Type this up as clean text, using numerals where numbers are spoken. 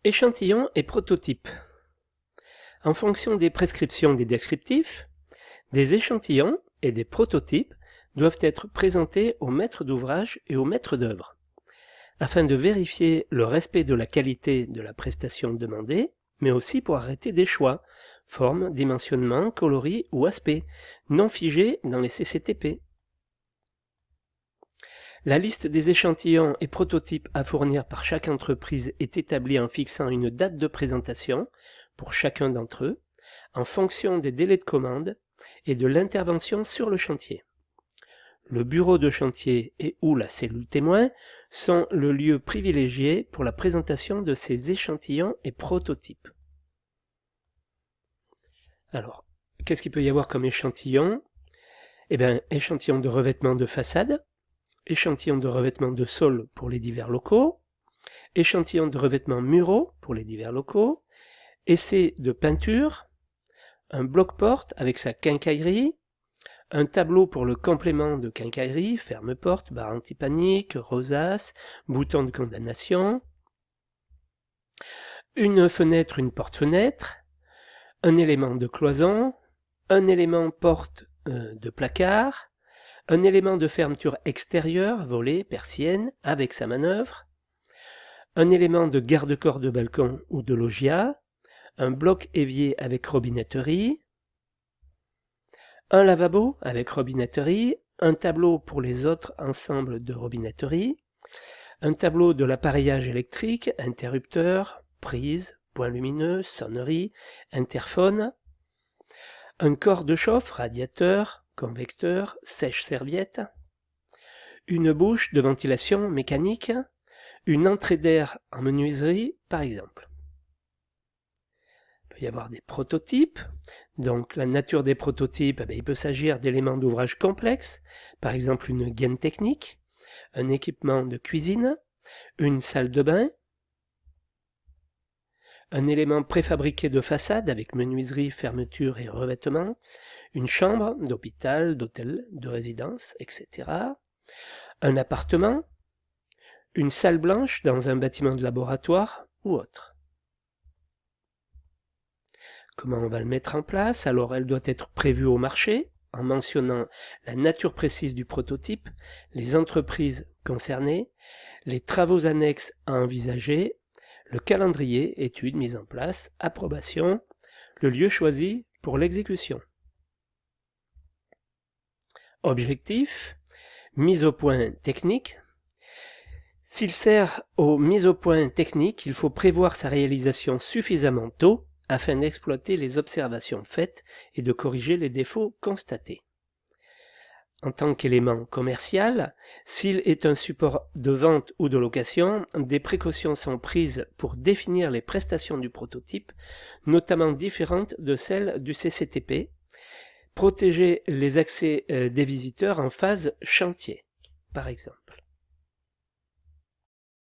Échantillon et prototype. En fonction des prescriptions des descriptifs, des échantillons et des prototypes doivent être présentés au maître d'ouvrage et au maître d'œuvre, afin de vérifier le respect de la qualité de la prestation demandée, mais aussi pour arrêter des choix, forme, dimensionnement, coloris ou aspect, non figés dans les CCTP. La liste des échantillons et prototypes à fournir par chaque entreprise est établie en fixant une date de présentation pour chacun d'entre eux, en fonction des délais de commande et de l'intervention sur le chantier. Le bureau de chantier et ou la cellule témoin sont le lieu privilégié pour la présentation de ces échantillons et prototypes. Alors, qu'est-ce qu'il peut y avoir comme échantillon? Eh bien, échantillon de revêtement de façade, échantillon de revêtement de sol pour les divers locaux, échantillon de revêtement muraux pour les divers locaux, essai de peinture, un bloc-porte avec sa quincaillerie, un tableau pour le complément de quincaillerie, ferme-porte, barre anti-panique, rosace, bouton de condamnation, une fenêtre, une porte-fenêtre, un élément de cloison, un élément porte de placard, un élément de fermeture extérieure, volet, persienne, avec sa manœuvre, un élément de garde-corps de balcon ou de loggia, un bloc évier avec robinetterie, un lavabo avec robinetterie, un tableau pour les autres ensembles de robinetterie, un tableau de l'appareillage électrique, interrupteur, prise, point lumineux, sonnerie, interphone, un corps de chauffe, radiateur, convecteur, sèche-serviette, une bouche de ventilation mécanique, une entrée d'air en menuiserie par exemple. Il peut y avoir des prototypes. Donc la nature des prototypes, il peut s'agir d'éléments d'ouvrage complexes, par exemple une gaine technique, un équipement de cuisine, une salle de bain, un élément préfabriqué de façade avec menuiserie, fermeture et revêtement, une chambre d'hôpital, d'hôtel, de résidence, etc. Un appartement, une salle blanche dans un bâtiment de laboratoire ou autre. Comment on va le mettre en place? Alors elle doit être prévue au marché en mentionnant la nature précise du prototype, les entreprises concernées, les travaux annexes à envisager, le calendrier, études, mise en place, approbation, le lieu choisi pour l'exécution. Objectif, mise au point technique. S'il sert aux mises au point techniques, il faut prévoir sa réalisation suffisamment tôt afin d'exploiter les observations faites et de corriger les défauts constatés. En tant qu'élément commercial, s'il est un support de vente ou de location, des précautions sont prises pour définir les prestations du prototype, notamment différentes de celles du CCTP, protéger les accès des visiteurs en phase chantier, par exemple.